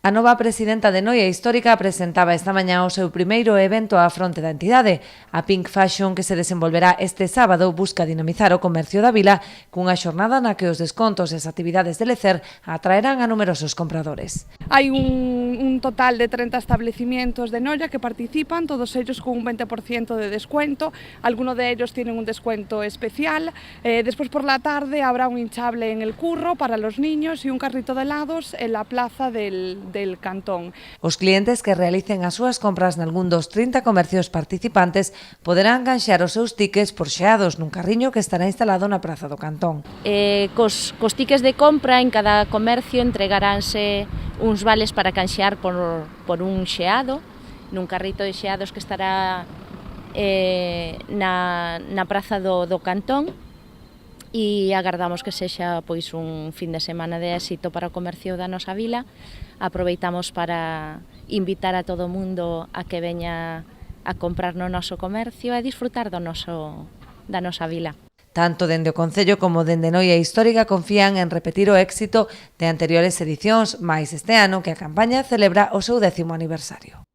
A nova presidenta de Noia Histórica presentaba esta mañá o seu primeiro evento á fronte da entidade. A Pink Fashion, que se desenvolverá este sábado, busca dinamizar o comercio da vila cunha xornada na que os descontos e as actividades de lecer atraerán a numerosos compradores. Hai un total de 30 establecimientos de Noia que participan, todos ellos con un 20% de descuento. Algunos de ellos tienen un descuento especial. Después por la tarde habrá un hinchable en el curro para los niños y un carrito de helados en la plaza del cantón. Os clientes que realicen as súas compras nalgún dos 30 comercios participantes poderán ganxar os seus tickets por xeados nun carriño que estará instalado na praza do cantón. Cos tickets de compra en cada comercio entregaránse uns vales para canxear por un xeado, nun carrito de xeados que estará na praza do cantón, e agardamos que sexa pois un fin de semana de éxito para o comercio da nosa vila. Aproveitamos para invitar a todo o mundo a que veña a comprar no noso comercio e disfrutar da nosa vila. Tanto dende o Concello como dende Noia Histórica confían en repetir o éxito de anteriores edicións, máis este ano que a campaña celebra o seu 10º aniversario.